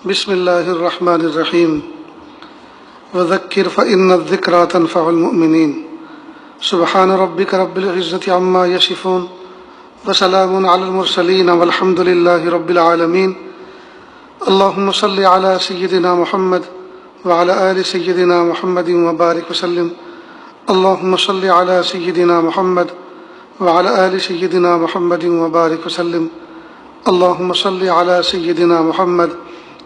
بسم اللہ الرحمن الرحیم وذکر فإن الذکریٰ تنفع المؤمنین سبحان ربک رب العزة عما یصفون وسلام علی المرسلین والحمد للہ رب العالمین اللہم صل علی سیدنا محمد وعلی آل سیدنا محمد وبارک وسلم اللہم صل علی سیدنا محمد وعلی آل سیدنا محمد وبارک وسلم اللہم صل علی سیدنا محمد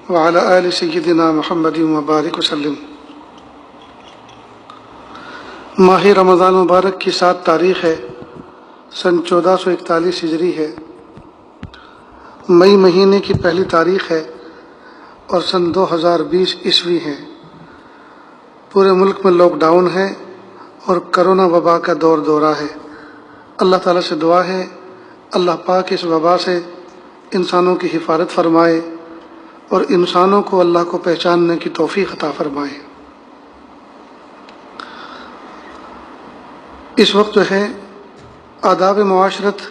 وعلی آل سیدنا محمد وبارک وسلم۔ ماہ رمضان مبارک کی 7 تاریخ ہے، سن 1441 ہجری ہے، مئی مہینے کی پہلی تاریخ ہے اور سن 2020 عیسوی ہے۔ پورے ملک میں لاک ڈاؤن ہے اور کرونا وبا کا دورہ ہے۔ اللہ تعالیٰ سے دعا ہے اللہ پاک اس وبا سے انسانوں کی حفاظت فرمائے اور انسانوں کو اللہ کو پہچاننے کی توفیق عطا فرمائے۔ اس وقت جو ہے آداب معاشرت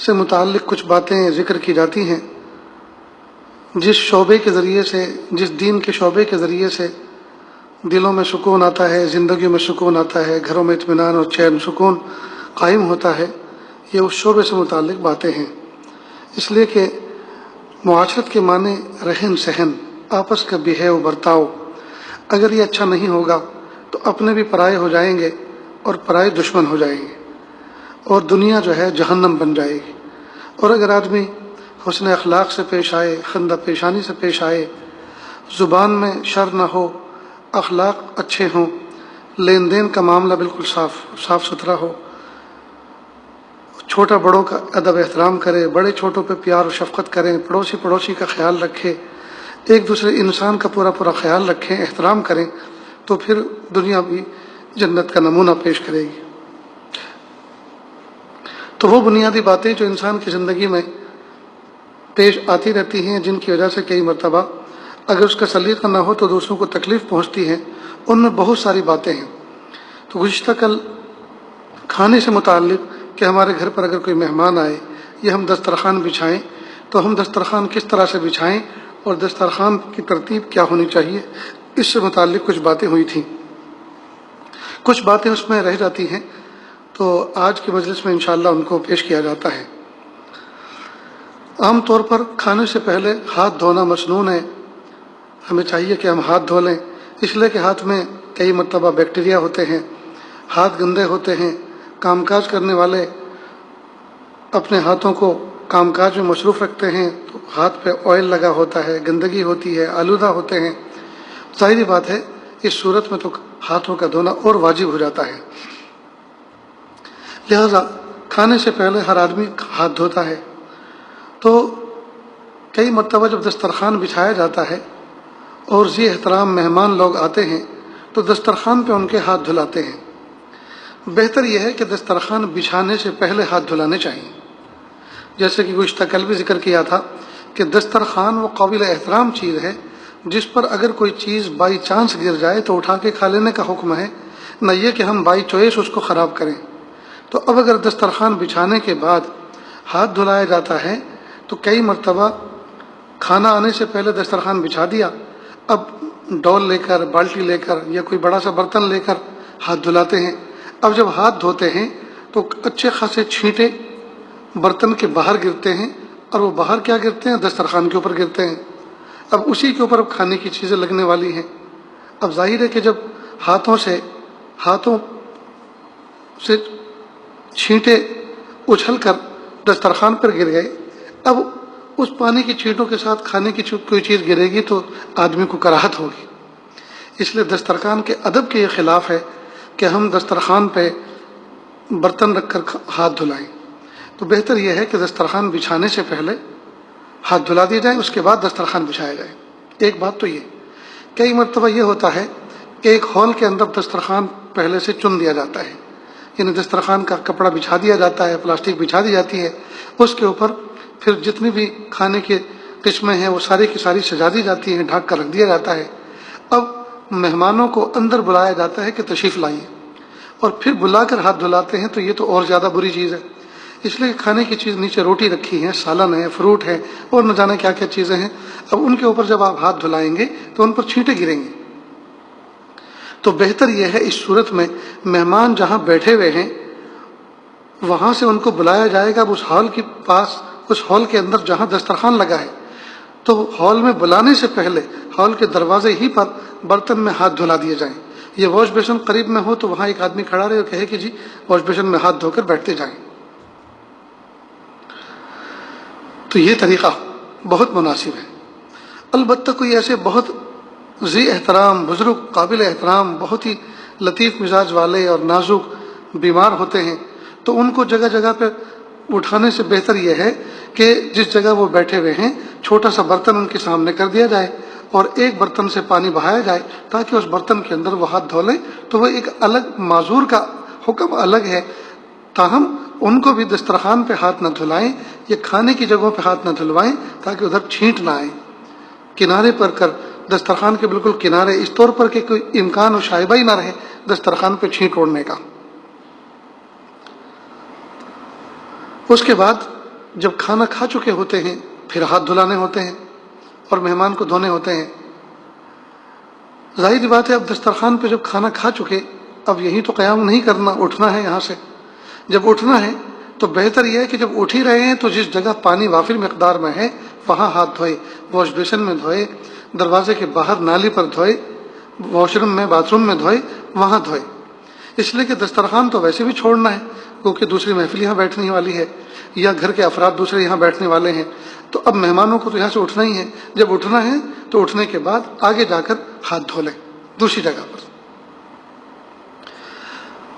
سے متعلق کچھ باتیں ذکر کی جاتی ہیں، جس شعبے کے ذریعے سے، جس دین کے شعبے کے ذریعے سے دلوں میں سکون آتا ہے، زندگیوں میں سکون آتا ہے، گھروں میں اطمینان اور چین سکون قائم ہوتا ہے، یہ اس شعبے سے متعلق باتیں ہیں۔ اس لیے کہ معاشرت کے معنی رہن سہن، آپس کا بہیو برتاؤ، اگر یہ اچھا نہیں ہوگا تو اپنے بھی پرائے ہو جائیں گے اور پرائے دشمن ہو جائیں گے اور دنیا جو ہے جہنم بن جائے گی۔ اور اگر آدمی حسن اخلاق سے پیش آئے، خندہ پیشانی سے پیش آئے، زبان میں شر نہ ہو، اخلاق اچھے ہوں، لین دین کا معاملہ بالکل صاف ستھرا ہو، چھوٹا بڑوں کا ادب احترام کرے، بڑے چھوٹوں پہ پیار و شفقت کریں، پڑوسی کا خیال رکھے، ایک دوسرے انسان کا پورا خیال رکھیں، احترام کریں، تو پھر دنیا بھی جنت کا نمونہ پیش کرے گی۔ تو وہ بنیادی باتیں جو انسان کی زندگی میں پیش آتی رہتی ہیں، جن کی وجہ سے کئی مرتبہ اگر اس کا سلیقہ نہ ہو تو دوسروں کو تکلیف پہنچتی ہے، ان میں بہت ساری باتیں ہیں۔ تو گزشتہ کل کھانے سے متعلق کہ ہمارے گھر پر اگر کوئی مہمان آئے یا ہم دسترخوان بچھائیں تو ہم دسترخوان کس طرح سے بچھائیں اور دسترخوان کی ترتیب کیا ہونی چاہیے، اس سے متعلق کچھ باتیں ہوئی تھیں۔ کچھ باتیں اس میں رہ جاتی ہیں تو آج کی مجلس میں انشاءاللہ ان کو پیش کیا جاتا ہے۔ عام طور پر کھانے سے پہلے ہاتھ دھونا مسنون ہے، ہمیں چاہیے کہ ہم ہاتھ دھو لیں، اس لیے کہ ہاتھ میں کئی مرتبہ بیکٹیریا ہوتے ہیں، ہاتھ گندے ہوتے ہیں، کام کاج کرنے والے اپنے ہاتھوں کو کام کاج میں مصروف رکھتے ہیں تو ہاتھ پہ آئل لگا ہوتا ہے، گندگی ہوتی ہے، آلودہ ہوتے ہیں، ظاہری بات ہے اس صورت میں تو ہاتھوں کا دھونا اور واجب ہو جاتا ہے۔ لہذا کھانے سے پہلے ہر آدمی ہاتھ دھوتا ہے۔ تو کئی مرتبہ جب دسترخوان بچھایا جاتا ہے اور ذی احترام مہمان لوگ آتے ہیں تو دسترخوان پہ ان کے ہاتھ دھلاتے ہیں۔ بہتر یہ ہے کہ دسترخوان بچھانے سے پہلے ہاتھ دھلانے چاہیے، جیسے کہ گزشتہ کل بھی ذکر کیا تھا کہ دسترخوان وہ قابل احترام چیز ہے جس پر اگر کوئی چیز بائی چانس گر جائے تو اٹھا کے کھا لینے کا حکم ہے، نہ یہ کہ ہم بائی چوائس اس کو خراب کریں۔ تو اب اگر دسترخوان بچھانے کے بعد ہاتھ دھلایا جاتا ہے تو کئی مرتبہ کھانا آنے سے پہلے دسترخوان بچھا دیا، اب ڈول لے کر، بالٹی لے کر یا کوئی بڑا سا برتن لے کر ہاتھ دھلاتے ہیں۔ اب جب ہاتھ دھوتے ہیں تو اچھے خاصے چھینٹے برتن کے باہر گرتے ہیں، اور وہ باہر کیا گرتے ہیں؟ دسترخوان کے اوپر گرتے ہیں۔ اب اسی کے اوپر کھانے کی چیزیں لگنے والی ہیں۔ اب ظاہر ہے کہ جب ہاتھوں سے چھینٹے اچھل کر دسترخوان پر گر گئے، اب اس پانی کی چھینٹوں کے ساتھ کھانے کی کوئی چیز گرے گی تو آدمی کو کراہت ہوگی۔ اس لیے دسترخوان کے ادب کے یہ خلاف ہے کہ ہم دسترخوان پہ برتن رکھ کر ہاتھ دھلائیں۔ تو بہتر یہ ہے کہ دسترخوان بچھانے سے پہلے ہاتھ دھلا دیے جائیں، اس کے بعد دسترخوان بچھایا جائے۔ ایک بات تو یہ، کئی مرتبہ یہ ہوتا ہے کہ ایک ہال کے اندر دسترخوان پہلے سے چن دیا جاتا ہے، یعنی دسترخوان کا کپڑا بچھا دیا جاتا ہے، پلاسٹک بچھا دی جاتی ہے، اس کے اوپر پھر جتنی بھی کھانے کی قسمیں ہیں وہ ساری کی ساری سجا دی جاتی ہیں، ڈھک کر رکھ دیا جاتا ہے۔ اب مہمانوں کو اندر بلایا جاتا ہے کہ تشریف لائیے، اور پھر بلا کر ہاتھ دھلاتے ہیں، تو یہ تو اور زیادہ بری چیز ہے۔ اس لیے کھانے کی چیز نیچے روٹی رکھی ہے، سالن ہے، فروٹ ہے، اور نہ جانے کیا کیا چیزیں ہیں. اب ان کے اوپر جب آپ ہاتھ دھلائیں گے تو ان پر چھینٹے گریں گے. تو بہتر یہ ہے اس صورت میں مہمان جہاں بیٹھے ہوئے ہیں وہاں سے ان کو بلایا جائے گا اس ہال کے پاس، اس ہال کے اندر جہاں دسترخوان لگا ہے، تو ہال میں بلانے سے پہلے ہال کے دروازے ہی پر برتن میں ہاتھ دھلا دیے جائیں. یہ واش بیسن قریب میں ہو تو وہاں ایک آدمی کھڑا رہے اور کہے کہ جی واش بیسن میں ہاتھ دھو کر بیٹھتے جائیں. تو یہ طریقہ بہت مناسب ہے. البتہ کوئی ایسے بہت ذی احترام بزرگ قابل احترام بہت ہی لطیف مزاج والے اور نازک بیمار ہوتے ہیں تو ان کو جگہ جگہ پہ اٹھانے سے بہتر یہ ہے کہ جس جگہ وہ بیٹھے ہوئے ہیں چھوٹا سا برتن ان کے سامنے کر دیا جائے اور ایک برتن سے پانی بہایا جائے تاکہ اس برتن کے اندر وہ ہاتھ دھو لیں. تو وہ ایک الگ معذور کا حکم الگ ہے، تاہم ان کو بھی دسترخوان پہ ہاتھ نہ دھلائیں یا کھانے کی جگہوں پہ ہاتھ نہ دھلوائیں تاکہ ادھر چھینٹ نہ آئے. کنارے پر کر دسترخوان کے بالکل کنارے، اس طور پر کہ کوئی امکان و شائبہ ہی نہ رہے دسترخوان پہ چھینٹ اوڑنے کا. اس کے بعد جب کھانا کھا چکے ہوتے ہیں پھر ہاتھ دھلانے ہوتے ہیں اور مہمان کو دھونے ہوتے ہیں. ظاہر بات ہے اب دسترخوان پہ جب کھانا کھا چکے اب یہی تو قیام نہیں کرنا، اٹھنا ہے یہاں سے. جب اٹھنا ہے تو بہتر یہ ہے کہ جب اٹھ ہی رہے ہیں تو جس جگہ پانی وافر مقدار میں ہے وہاں ہاتھ دھوئے، واش بیسن میں دھوئے، دروازے کے باہر نالی پر دھوئے، واش روم میں باتھ روم میں دھوئے، وہاں دھوئے. اس لیے کہ دسترخوان تو ویسے بھی چھوڑنا ہے کیونکہ دوسری محفل یہاں بیٹھنے والی ہے یا گھر کے افراد دوسرے یہاں بیٹھنے والے ہیں. تو اب مہمانوں کو تو یہاں سے اٹھنا ہی ہے. جب اٹھنا ہے تو اٹھنے کے بعد آگے جا کر ہاتھ دھو لیں دوسری جگہ پر.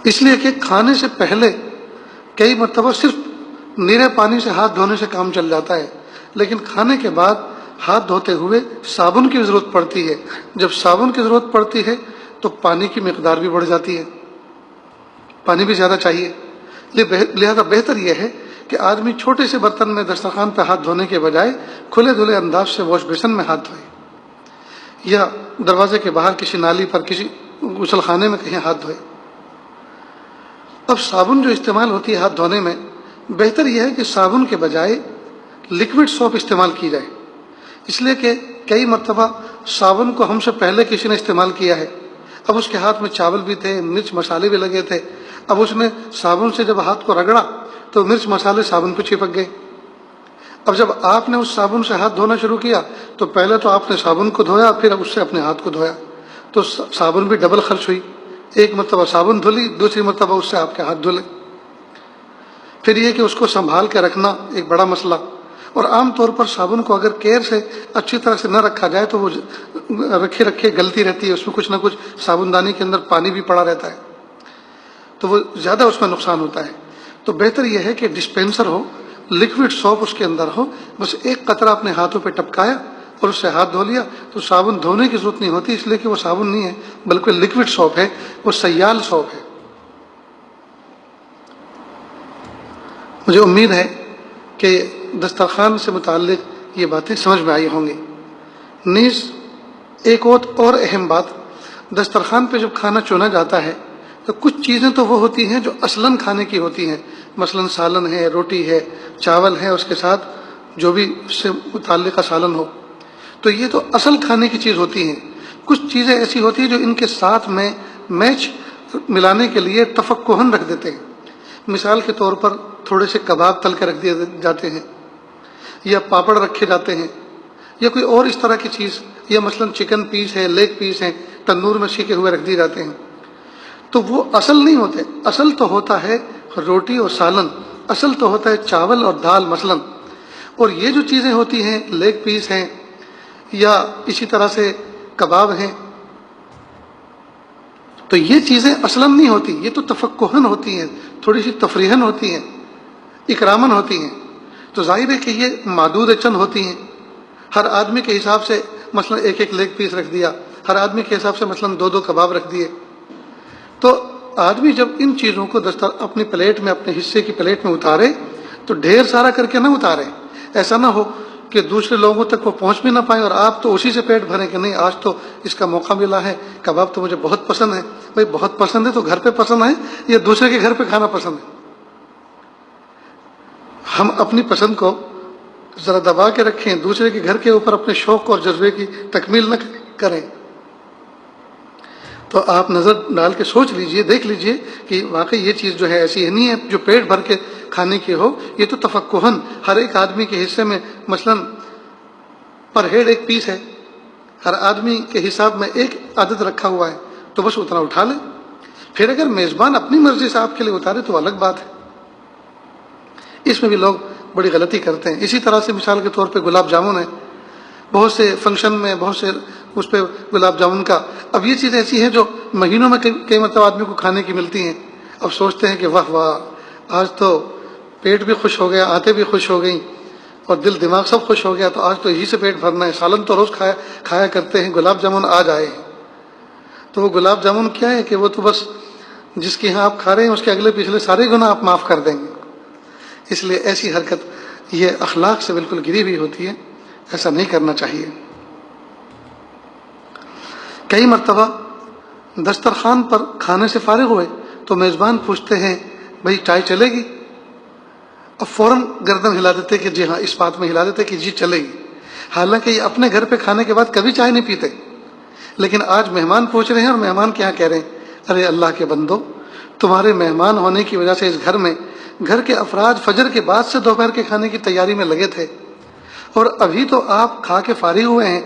اس لیے کہ کھانے سے پہلے کئی مرتبہ صرف نیرے پانی سے ہاتھ دھونے سے کام چل جاتا ہے، لیکن کھانے کے بعد ہاتھ دھوتے ہوئے صابن کی ضرورت پڑتی ہے. جب صابن کی ضرورت پڑتی ہے تو پانی کی مقدار بھی بڑھ جاتی ہے، پانی بھی زیادہ چاہیے. لہذا بہتر یہ ہے کہ آدمی چھوٹے سے برتن میں دسترخوان پہ ہاتھ دھونے کے بجائے کھلے دھلے انداز سے واش بیسن میں ہاتھ دھوئے یا دروازے کے باہر کسی نالی پر کسی غسل خانے میں کہیں ہاتھ دھوئے. اب صابن جو استعمال ہوتی ہے ہاتھ دھونے میں بہتر یہ ہے کہ صابن کے بجائے لکوڈ سوپ استعمال کی جائے. اس لیے کہ کئی مرتبہ صابن کو ہم سے پہلے کسی نے استعمال کیا ہے، اب اس کے ہاتھ میں چاول بھی تھے، مرچ مسالے بھی لگے تھے، اب اس نے صابن سے جب ہاتھ کو رگڑا تو مرچ مسالے صابن پہ چپک گئے. اب جب آپ نے اس صابن سے ہاتھ دھونا شروع کیا تو پہلے تو آپ نے صابن کو دھویا پھر اس سے اپنے ہاتھ کو دھویا تو صابن بھی ڈبل خرچ ہوئی. ایک مرتبہ صابن دھلی، دوسری مرتبہ اس سے آپ کے ہاتھ دھلے. پھر یہ کہ اس کو سنبھال کے رکھنا ایک بڑا مسئلہ. اور عام طور پر صابن کو اگر کیئر سے اچھی طرح سے نہ رکھا جائے تو وہ رکھے گلتی رہتی ہے، اس میں کچھ نہ کچھ صابن دانی کے اندر پانی بھی پڑا رہتا ہے تو وہ زیادہ اس میں نقصان ہوتا ہے. تو بہتر یہ ہے کہ ڈسپینسر ہو، لکوڈ سوپ اس کے اندر ہو، بس ایک قطرہ اپنے ہاتھوں پہ ٹپکایا اور اس سے ہاتھ دھو لیا تو صابن دھونے کی ضرورت نہیں ہوتی. اس لیے کہ وہ صابن نہیں ہے بلکہ لکوڈ سوپ ہے، وہ سیال سوپ ہے. مجھے امید ہے کہ دسترخوان سے متعلق یہ باتیں سمجھ میں آئی ہوں گی. نیز ایک اور اہم بات، دسترخوان پہ جب کھانا چنا جاتا ہے تو کچھ چیزیں تو وہ ہوتی ہیں جو اصلاً کھانے کی ہوتی ہیں، مثلاً سالن ہے، روٹی ہے، چاول ہے، اس کے ساتھ جو بھی اس سے متعلقہ سالن ہو، تو یہ تو اصل کھانے کی چیز ہوتی ہیں. کچھ چیزیں ایسی ہوتی ہیں جو ان کے ساتھ میں میچ ملانے کے لیے تفقہن رکھ دیتے ہیں. مثال کے طور پر تھوڑے سے کباب تل کے رکھ دیے جاتے ہیں یا پاپڑ رکھے جاتے ہیں یا کوئی اور اس طرح کی چیز، یا مثلاً چکن پیس ہے، لیگ پیس ہیں، تندور میں سیکے ہوئے رکھ دیے جاتے ہیں. تو وہ اصل نہیں ہوتے. اصل تو ہوتا ہے روٹی اور سالن، اصل تو ہوتا ہے چاول اور دال مثلاً. اور یہ جو چیزیں ہوتی ہیں لیگ پیس ہیں یا اسی طرح سے کباب ہیں، تو یہ چیزیں اصلاً نہیں ہوتی، یہ تو تفقہن ہوتی ہیں، تھوڑی سی تفریحن ہوتی ہیں، اکرامن ہوتی ہیں. تو ظاہر ہے کہ یہ معدود چند ہوتی ہیں. ہر آدمی کے حساب سے مثلا ایک ایک لیگ پیس رکھ دیا، ہر آدمی کے حساب سے مثلا دو کباب رکھ دیے. تو آدمی جب ان چیزوں کو اپنی پلیٹ میں، اپنے حصے کی پلیٹ میں اتارے تو ڈھیر سارا کر کے نہ اتارے. ایسا نہ ہو کہ دوسرے لوگوں تک وہ پہنچ بھی نہ پائیں اور آپ تو اسی سے پیٹ بھریں کہ نہیں آج تو اس کا موقع ملا ہے، کباب تو مجھے بہت پسند ہے. بھائی بہت پسند ہے تو گھر پہ پسند ہے یا دوسرے کے گھر پہ کھانا پسند ہے؟ ہم اپنی پسند کو ذرا دبا کے رکھیں، دوسرے کے گھر کے اوپر اپنے شوق اور جذبے کی تکمیل نہ کریں، تو آپ نظر ڈال کے سوچ لیجئے، دیکھ لیجئے کہ واقعی یہ چیز جو ہے ایسی نہیں ہے جو پیٹ بھر کے کھانے کی ہو. یہ تو تفقہن ہر ایک آدمی کے حصے میں مثلا پر ہیڈ ایک پیس ہے، ہر آدمی کے حساب میں ایک عدد رکھا ہوا ہے، تو بس اتنا اٹھا لیں. پھر اگر میزبان اپنی مرضی سے آپ کے لیے اتارے تو الگ بات ہے. اس میں بھی لوگ بڑی غلطی کرتے ہیں. اسی طرح سے مثال کے طور پہ گلاب جامن ہے، بہت سے فنکشن میں بہت سے اس پہ گلاب جامن کا، اب یہ چیز ایسی ہے جو مہینوں میں کئی مرتبہ آدمی کو کھانے کی ملتی ہیں. اب سوچتے ہیں کہ واہ واہ، آج تو پیٹ بھی خوش ہو گیا، آنتیں بھی خوش ہو گئیں اور دل دماغ سب خوش ہو گیا، تو آج تو یہی سے پیٹ بھرنا ہے. سالن تو روز کھایا کرتے ہیں، گلاب جامن آج آئے ہیں. تو وہ گلاب جامن کیا ہے کہ وہ تو بس جس کے یہاں آپ کھا رہے ہیں اس کے اگلے پچھلے سارے گناہ آپ معاف کر دیں گے. اس لیے ایسی حرکت یہ اخلاق سے بالکل گری ہوئی ہوتی ہے، ایسا نہیں کرنا چاہیے. کئی مرتبہ دسترخوان پر کھانے سے فارغ ہوئے تو میزبان پوچھتے ہیں بھائی چائے چلے گی؟ اب فوراً گردن ہلا دیتے کہ جی ہاں، اس بات میں ہلا دیتے کہ جی چلے گی. حالانکہ یہ اپنے گھر پہ کھانے کے بعد کبھی چائے نہیں پیتے، لیکن آج مہمان پہنچ رہے ہیں اور مہمان کیا کہہ رہے ہیں، ارے اللہ کے بندو، تمہارے مہمان ہونے کی وجہ سے اس گھر میں گھر کے افراد فجر کے بعد سے دوپہر کے کھانے کی تیاری میں لگے تھے، اور ابھی تو آپ کھا کے فارغ ہوئے ہیں،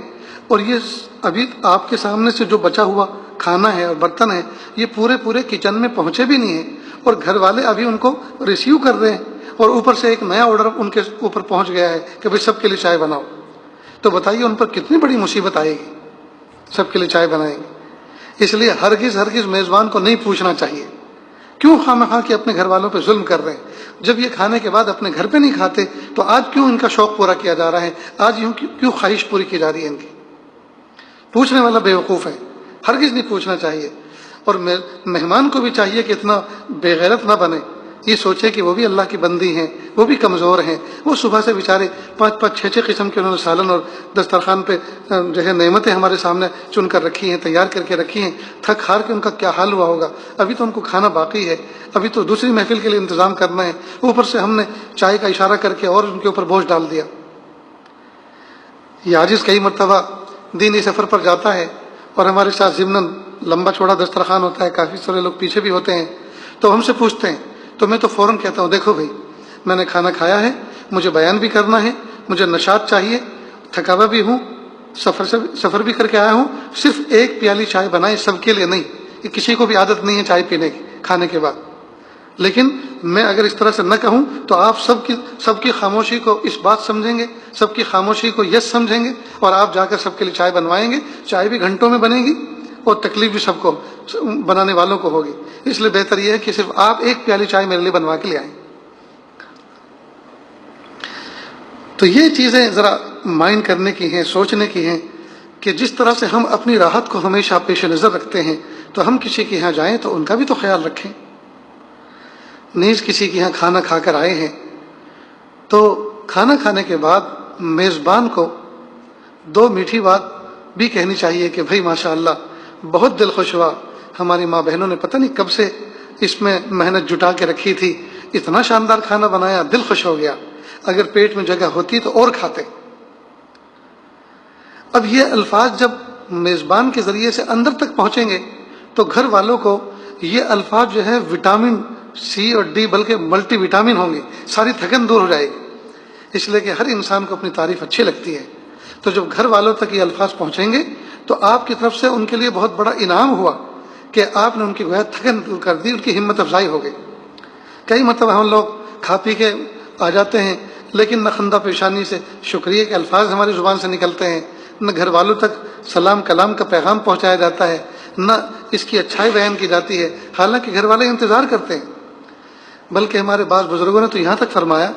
اور یہ ابھی آپ کے سامنے سے جو بچا ہوا کھانا ہے اور برتن ہے یہ پورے کچن میں پہنچے بھی نہیں ہیں، اور گھر والے ابھی ان کو ریسیو کر رہے ہیں، اور اوپر سے ایک نیا آرڈر ان کے اوپر پہنچ گیا ہے کہ بھائی سب کے لیے چائے بناؤ. تو بتائیے ان پر کتنی بڑی مصیبت آئے گی. سب کے لیے چائے بنائیں گے. اس لیے ہرگز میزبان کو نہیں پوچھنا چاہیے کیوں خواہ کے اپنے گھر والوں پہ ظلم کر رہے ہیں. جب یہ کھانے کے بعد اپنے گھر پہ نہیں کھاتے تو آج کیوں ان کا شوق پورا کیا جا رہا ہے، آج کیوں خواہش پوری کی جا رہی ہے ان کی. پوچھنے والا بے وقوف ہے. ہرگز نہیں پوچھنا چاہیے. اور مہمان کو بھی چاہیے کہ اتنا بے غیرت نہ بنے، یہ سوچے کہ وہ بھی اللہ کی بندی ہیں، وہ بھی کمزور ہیں. وہ صبح سے بیچارے 5-6 قسم کے انہوں نے سالن اور دسترخوان پہ جو ہے نعمتیں ہمارے سامنے چن کر رکھی ہیں، تیار کر کے رکھی ہیں. تھک ہار کے ان کا کیا حال ہوا ہوگا. ابھی تو ان کو کھانا باقی ہے، ابھی تو دوسری محفل کے لیے انتظام کرنا ہے. اوپر سے ہم نے چائے کا اشارہ کر کے اور ان کے اوپر بوجھ ڈال دیا. یہ عاجز کئی مرتبہ دینی سفر پر جاتا ہے اور ہمارے ساتھ ضمن لمبا چوڑا دسترخوان ہوتا ہے، کافی سارے لوگ پیچھے بھی ہوتے ہیں، تو ہم سے پوچھتے ہیں تو میں تو فوراً کہتا ہوں دیکھو بھائی، میں نے کھانا کھایا ہے، مجھے بیان بھی کرنا ہے، مجھے نشاط چاہیے، تھکا ہوا بھی ہوں، سفر بھی کر کے آیا ہوں، صرف ایک پیالی چائے بنائیں، سب کے لیے نہیں. کہ کسی کو بھی عادت نہیں ہے چائے پینے کی کھانے کے بعد. لیکن میں اگر اس طرح سے نہ کہوں تو آپ سب کی خاموشی کو اس بات سمجھیں گے، سب کی خاموشی کو یس سمجھیں گے، اور آپ جا کر سب کے لیے چائے بنوائیں گے. چائے بھی گھنٹوں میں بنے گی اور تکلیف بھی سب کو بنانے والوں کو ہوگی. اس لیے بہتر یہ ہے کہ صرف آپ ایک پیالی چائے میرے لیے بنوا کے لے آئیں. تو یہ چیزیں ذرا مائنڈ کرنے کی ہیں، سوچنے کی ہیں کہ جس طرح سے ہم اپنی راحت کو ہمیشہ پیش نظر رکھتے ہیں تو ہم کسی کے یہاں جائیں تو ان کا بھی تو خیال رکھیں. نیز کسی کے یہاں کھانا کھا کر آئے ہیں تو کھانا کھانے کے بعد میزبان کو 2 میٹھی بات بھی کہنی چاہیے کہ بھائی ماشاء اللہ بہت دل خوش ہوا، ہماری ماں بہنوں نے پتہ نہیں کب سے اس میں محنت جٹا کے رکھی تھی، اتنا شاندار کھانا بنایا، دل خوش ہو گیا، اگر پیٹ میں جگہ ہوتی تو اور کھاتے. اب یہ الفاظ جب میزبان کے ذریعے سے اندر تک پہنچیں گے تو گھر والوں کو یہ الفاظ جو ہے وٹامن سی اور ڈی بلکہ ملٹی وٹامن ہوں گے، ساری تھکن دور ہو جائے گی. اس لیے کہ ہر انسان کو اپنی تعریف اچھی لگتی ہے. تو جب گھر والوں تک یہ الفاظ پہنچیں گے تو آپ کی طرف سے ان کے لیے بہت بڑا انعام ہوا کہ آپ نے ان کی گویا تھکن دور کر دی، ان کی ہمت افزائی ہو گئی. کئی مرتبہ ہم لوگ کھا پی کے آ جاتے ہیں لیکن نہ خندہ پیشانی سے شکریہ کے الفاظ ہماری زبان سے نکلتے ہیں، نہ گھر والوں تک سلام کلام کا پیغام پہنچایا جاتا ہے، نہ اس کی اچھائی بیان کی جاتی ہے، حالانکہ گھر والے انتظار کرتے ہیں. بلکہ ہمارے بعض بزرگوں نے تو یہاں تک فرمایا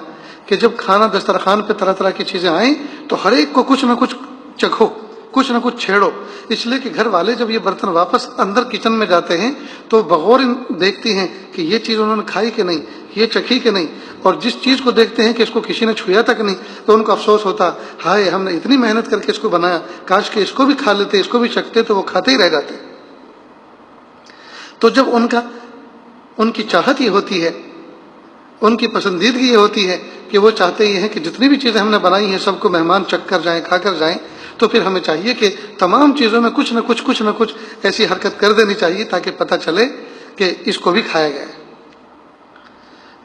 کہ جب کھانا دسترخوان پہ طرح طرح کی چیزیں آئیں تو ہر ایک کو کچھ نہ کچھ چکھو، کچھ نہ کچھ چھیڑو. اس لیے کہ گھر والے جب یہ برتن واپس اندر کچن میں جاتے ہیں تو بغور دیکھتی ہیں کہ یہ چیز انہوں نے کھائی کہ نہیں، یہ چکھی کہ نہیں، اور جس چیز کو دیکھتے ہیں کہ اس کو کسی نے چھویا تک نہیں تو ان کو افسوس ہوتا، ہائے ہم نے اتنی محنت کر کے اس کو بنایا، کاش کہ اس کو بھی کھا لیتے، اس کو بھی چکھتے تو وہ کھاتے ہی رہ جاتے. تو جب ان کی چاہت یہ ہوتی ہے ان کی پسندیدگی یہ ہوتی ہے کہ وہ چاہتے یہ ہیں کہ جتنی بھی چیزیں ہم نے بنائی ہیں سب کو مہمان چکھ کر جائیں، کھا کر جائیں، تو پھر ہمیں چاہیے کہ تمام چیزوں میں کچھ نہ کچھ ایسی حرکت کر دینی چاہیے تاکہ پتہ چلے کہ اس کو بھی کھایا گیا ہے۔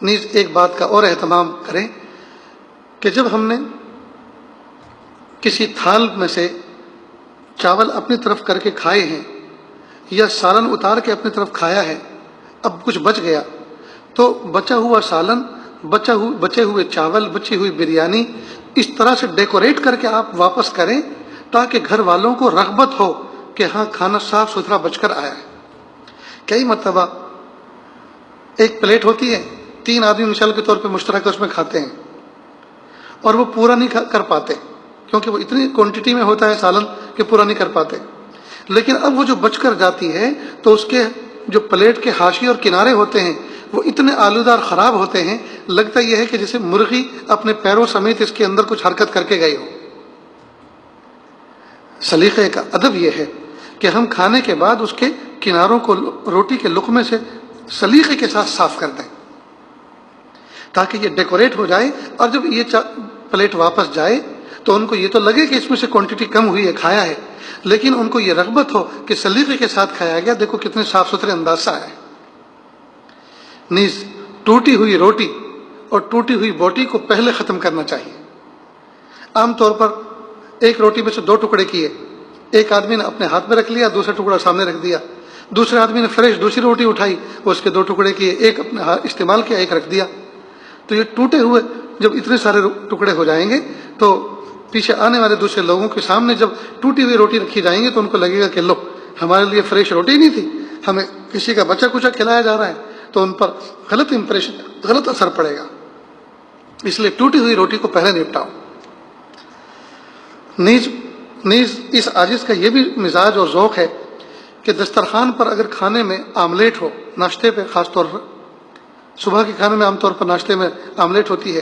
نیز ایک بات کا اور اہتمام کریں کہ جب ہم نے کسی تھال میں سے چاول اپنی طرف کر کے کھائے ہیں یا سالن اتار کے اپنی طرف کھایا ہے، اب کچھ بچ گیا تو بچا ہوا سالن، بچے ہوئے چاول، بچی ہوئی بریانی اس طرح سے ڈیکوریٹ کر کے آپ واپس کریں تاکہ گھر والوں کو رغبت ہو کہ ہاں کھانا صاف ستھرا بچ کر آیا ہے۔ کئی مرتبہ ایک پلیٹ ہوتی ہے، 3 آدمی مثال کے طور پہ مشترکہ اس میں کھاتے ہیں اور وہ پورا نہیں کر پاتے کیونکہ وہ اتنی کوانٹٹی میں ہوتا ہے سالن کہ پورا نہیں کر پاتے، لیکن اب وہ جو بچ کر جاتی ہے تو اس کے جو پلیٹ کے حاشیے اور کنارے ہوتے ہیں وہ اتنے آلودہ اور خراب ہوتے ہیں، لگتا یہ ہے کہ جیسے مرغی اپنے پیروں سمیت اس کے اندر کچھ حرکت کر کے گئی ہو۔ سلیقے کا ادب یہ ہے کہ ہم کھانے کے بعد اس کے کناروں کو روٹی کے لقمے سے سلیقے کے ساتھ صاف کر دیں تاکہ یہ ڈیکوریٹ ہو جائے، اور جب یہ پلیٹ واپس جائے تو ان کو یہ تو لگے کہ اس میں سے کوانٹٹی کم ہوئی ہے، کھایا ہے، لیکن ان کو یہ رغبت ہو کہ سلیقے کے ساتھ کھایا گیا، دیکھو کتنے صاف ستھرے انداز سے آیا ہے۔ نیز ٹوٹی ہوئی روٹی اور ٹوٹی ہوئی بوٹی کو پہلے ختم کرنا چاہیے۔ عام طور پر ایک روٹی میں سے 2 ٹکڑے کیے، ایک آدمی نے اپنے ہاتھ میں رکھ لیا، دوسرا ٹکڑا سامنے رکھ دیا، دوسرے آدمی نے فریش دوسری روٹی اٹھائی، وہ اس کے 2 ٹکڑے کیے، ایک اپنے استعمال کیا، ایک رکھ دیا۔ تو یہ ٹوٹے ہوئے جب اتنے سارے ٹکڑے ہو جائیں گے تو پیچھے آنے والے دوسرے لوگوں کے سامنے جب ٹوٹی ہوئی روٹی رکھی جائیں گی تو ان کو لگے گا کہ لو ہمارے لیے فریش روٹی نہیں تھی، ہمیں کسی کا بچہ کچا کھلایا جا رہا ہے، تو ان پر غلط امپریشن، غلط اثر پڑے گا۔ اس لیے ٹوٹی ہوئی روٹی کو پہلے نپٹاؤ۔ نیز اس عاجز کا یہ بھی مزاج اور ذوق ہے کہ دسترخوان پر اگر کھانے میں آملیٹ ہو، ناشتے پہ خاص طور پر، صبح کے کھانے میں عام طور پر ناشتے میں آملیٹ ہوتی ہے،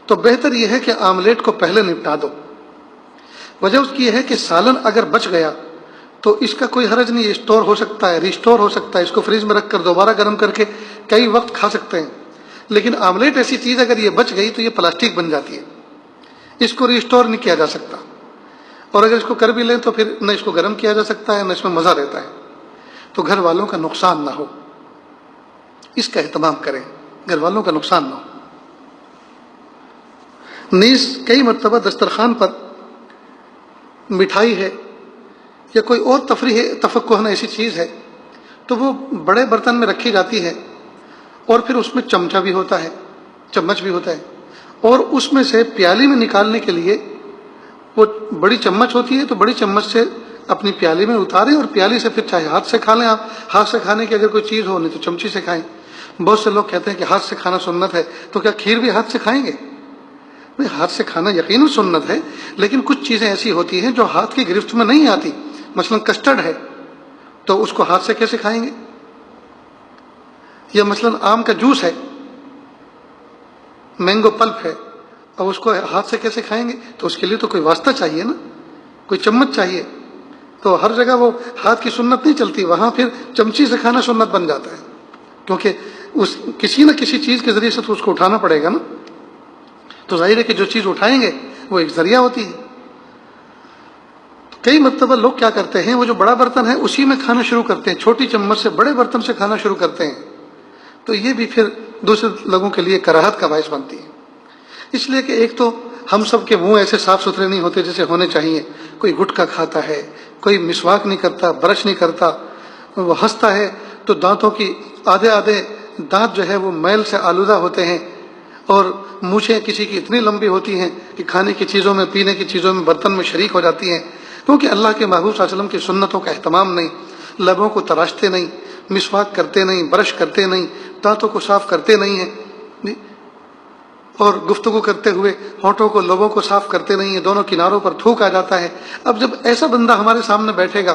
تو بہتر یہ ہے کہ آملیٹ کو پہلے نپٹا دو۔ وجہ اس کی یہ ہے کہ سالن اگر بچ گیا تو اس کا کوئی حرج نہیں، اسٹور ہو سکتا ہے، ریسٹور ہو سکتا ہے، اس کو فریج میں رکھ کر دوبارہ گرم کر کے کئی وقت کھا سکتے ہیں۔ لیکن آملیٹ ایسی چیز اگر یہ بچ گئی تو یہ پلاسٹک بن جاتی ہے، اس کو ریسٹور نہیں کیا جا سکتا، اور اگر اس کو کر بھی لیں تو پھر نہ اس کو گرم کیا جا سکتا ہے نہ اس میں مزہ رہتا ہے، تو گھر والوں کا نقصان نہ ہو، اس کا اہتمام کریں، گھر والوں کا نقصان نہ ہو۔ نیز کئی مرتبہ دسترخوان پر مٹھائی ہے یا کوئی اور تفریح تفقہ ایسی چیز ہے تو وہ بڑے برتن میں رکھی جاتی ہے، اور پھر اس میں چمچہ بھی ہوتا ہے، چمچ بھی ہوتا ہے، اور اس میں سے پیالی میں نکالنے کے لیے وہ بڑی چمچ ہوتی ہے، تو بڑی چمچ سے اپنی پیالی میں اتاریں اور پیالی سے پھر چاہے ہاتھ سے کھا لیں، آپ ہاتھ سے کھانے کی اگر کوئی چیز ہو نہیں تو چمچی سے کھائیں۔ بہت سے لوگ کہتے ہیں کہ ہاتھ سے کھانا سنت ہے، تو کیا کھیر بھی ہاتھ سے کھائیں گے؟ ہاتھ سے کھانا یقیناً سنت ہے، لیکن کچھ چیزیں ایسی ہوتی ہیں جو ہاتھ کی گرفت میں نہیں آتی، مثلا کسٹرڈ ہے تو اس کو ہاتھ سے کیسے کھائیں گے؟ یا مثلا آم کا جوس ہے، مینگو پلپ ہے، اب اس کو ہاتھ سے کیسے کھائیں گے؟ تو اس کے لیے تو کوئی واسطہ چاہیے نا، کوئی چمچ چاہیے، تو ہر جگہ وہ ہاتھ کی سنت نہیں چلتی، وہاں پھر چمچی سے کھانا سنت بن جاتا ہے، کیونکہ اس کسی نہ کسی چیز کے ذریعے سے تو اس کو اٹھانا پڑے گا نا، تو ظاہر ہے کہ جو چیز اٹھائیں گے وہ ایک ذریعہ ہوتی ہے۔ کئی مرتبہ لوگ کیا کرتے ہیں، وہ جو بڑا برتن ہے اسی میں کھانا شروع کرتے ہیں، چھوٹی چمچ سے بڑے برتن سے کھانا شروع کرتے ہیں، تو یہ بھی پھر دوسرے لوگوں کے لیے کراہت کا باعث بنتی ہے۔ اس لیے کہ ایک تو ہم سب کے منہ ایسے صاف ستھرے نہیں ہوتے جیسے ہونے چاہیے، کوئی گٹکا کھاتا ہے، کوئی مسواک نہیں کرتا، برش نہیں کرتا، وہ ہنستا ہے تو دانتوں کی آدھے دانت جو ہے وہ میل سے آلودہ ہوتے ہیں، اور مونچھیں کسی کی اتنی لمبی ہوتی ہیں کہ کھانے کی چیزوں میں، پینے کی چیزوں میں، برتن میں شریک ہو جاتی ہیں، کیونکہ اللہ کے محبوب صلی اللہ علیہ وسلم کی سنتوں کا اہتمام نہیں، لبوں کو تراشتے نہیں، مسواک کرتے نہیں، برش کرتے نہیں، دانتوں کو صاف کرتے نہیں ہیں، اور گفتگو کرتے ہوئے ہونٹوں کو، لبوں کو صاف کرتے نہیں ہیں، دونوں کناروں پر تھوک آ جاتا ہے۔ اب جب ایسا بندہ ہمارے سامنے بیٹھے گا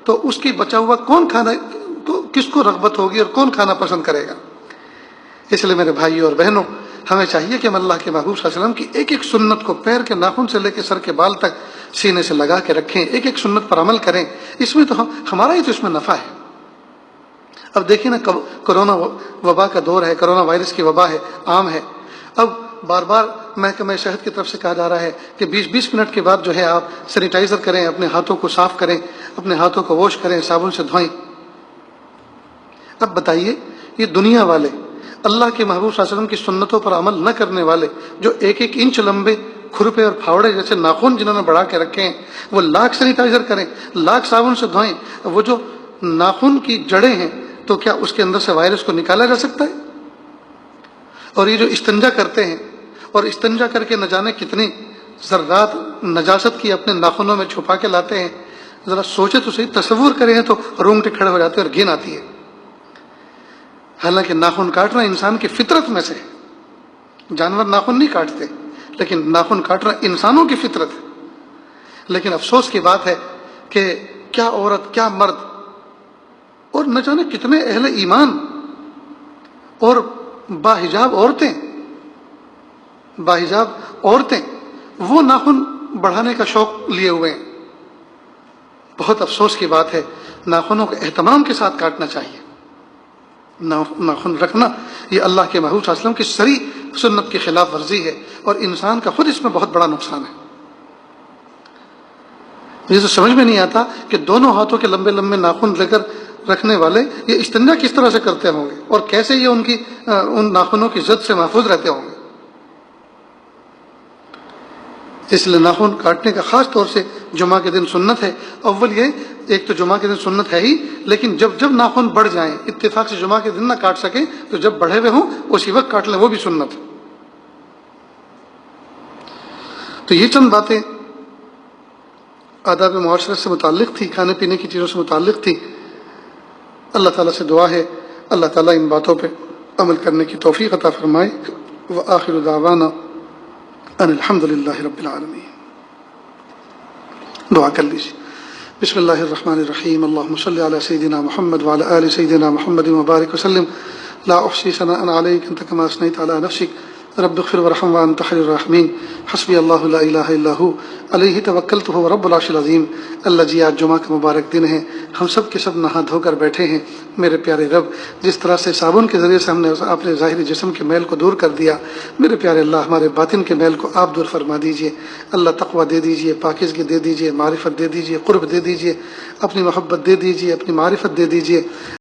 تو اس کی بچا ہوا کون کھانا، تو کس کو رغبت ہوگی اور کون کھانا پسند کرے گا؟ اس لیے میرے بھائیوں اور بہنوں، ہمیں چاہیے کہ ہم اللہ کے محبوب صلی اللہ علیہ وسلم کی ایک ایک سنت کو پیر کے ناخن سے لے کے سر کے بال تک سینے سے لگا کے رکھیں، ایک ایک سنت پر عمل کریں، اس میں تو ہمارا ہی تو اس میں نفع ہے۔ اب دیکھیں نا، کورونا وبا کا دور ہے، کورونا وائرس کی وبا ہے، عام ہے. اب بار بار محکمہ صحت کی طرف سے کہا جا رہا ہے کہ 20 منٹ کے بعد جو ہے آپ سینیٹائزر کریں، اپنے ہاتھوں کو صاف کریں، اپنے ہاتھوں کو واش کریں، صابن سے دھوئیں. اب بتائیے، یہ دنیا والے، اللہ کے محبوب صلی اللہ علیہ وسلم کی سنتوں پر عمل نہ کرنے والے، جو 1 انچ لمبے کھرپے اور پھاوڑے جیسے ناخن جنہوں نے بڑھا کے رکھے ہیں، وہ لاکھ سینیٹائزر کریں، لاکھ صابن سے دھوئیں. وہ جو ناخن کی جڑیں ہیں، تو کیا اس کے اندر سے وائرس کو نکالا جا سکتا ہے؟ اور یہ جو استنجا کرتے ہیں، اور استنجا کر کے نہ جانے کتنی ذرات نجاست کی اپنے ناخنوں میں چھپا کے لاتے ہیں، ذرا سوچے تو صحیح، تصور کریں تو رونگٹے کھڑے ہو جاتے ہیں اور گھن آتی ہے. حالانکہ ناخن کاٹنا انسان کی فطرت میں سے ہے. جانور ناخن نہیں کاٹتے، لیکن ناخن کاٹنا انسانوں کی فطرت ہے. لیکن افسوس کی بات ہے کہ کیا عورت، کیا مرد، اور نہ جانے کتنے اہل ایمان اور باحجاب عورتیں وہ ناخن بڑھانے کا شوق لیے ہوئے ہیں. بہت افسوس کی بات ہے. ناخنوں کو اہتمام کے ساتھ کاٹنا چاہیے. ناخن رکھنا یہ اللہ کے محبوب صلی اللہ علیہ وسلم کی صریح سنت کی خلاف ورزی ہے، اور انسان کا خود اس میں بہت بڑا نقصان ہے. مجھے تو سمجھ میں نہیں آتا کہ دونوں ہاتھوں کے لمبے لمبے ناخن لے کر رکھنے والے یہ استنجا کس طرح سے کرتے ہوں گے، اور کیسے یہ ان ناخنوں کی زد سے محفوظ رہتے ہوں گے. اس لیے ناخن کاٹنے کا خاص طور سے جمعہ کے دن سنت ہے. اول یہ ایک تو جمعہ کے دن سنت ہے ہی، لیکن جب ناخن بڑھ جائیں، اتفاق سے جمعہ کے دن نہ کاٹ سکیں تو جب بڑھے ہوئے ہوں اسی وقت کاٹ لیں، وہ بھی سنت ہے. تو یہ چند باتیں آداب معاشرت سے متعلق تھی، کھانے پینے کی چیزوں سے متعلق تھی. اللہ تعالیٰ سے دعا ہے اللہ تعالیٰ ان باتوں پہ عمل کرنے کی توفیق عطا فرمائے. وآخر دعوانا ان الحمد للہ رب العالمین. دعا کر لیجیے. بسم اللہ الرحمن الرحیم. اللہم صلی علی سیدنا محمد وعلی آل سیدنا محمد وبارک وسلم. لا احصی ثناء علیک انت کما اثنیت علی نفسک رب اغفر ورحم وانت خیر الراحمین. حسبی اللہ لا الہ الا ہو علیہ توکلت هو رب العرش العظیم. اللہ جی، آج جمعہ کا مبارک دن ہے، ہم سب کے سب نہا دھو کر بیٹھے ہیں. میرے پیارے رب، جس طرح سے صابن کے ذریعے سے ہم نے اپنے ظاہری جسم کے میل کو دور کر دیا، میرے پیارے اللہ ہمارے باطن کے میل کو آپ دور فرما دیجئے. اللہ تقوی دے دیجئے، پاکیزگی دے دیجئے، معرفت دے دیجئے، قرب دے دیجئے، اپنی محبت دے دیجئے، اپنی معرفت دے دیجئے.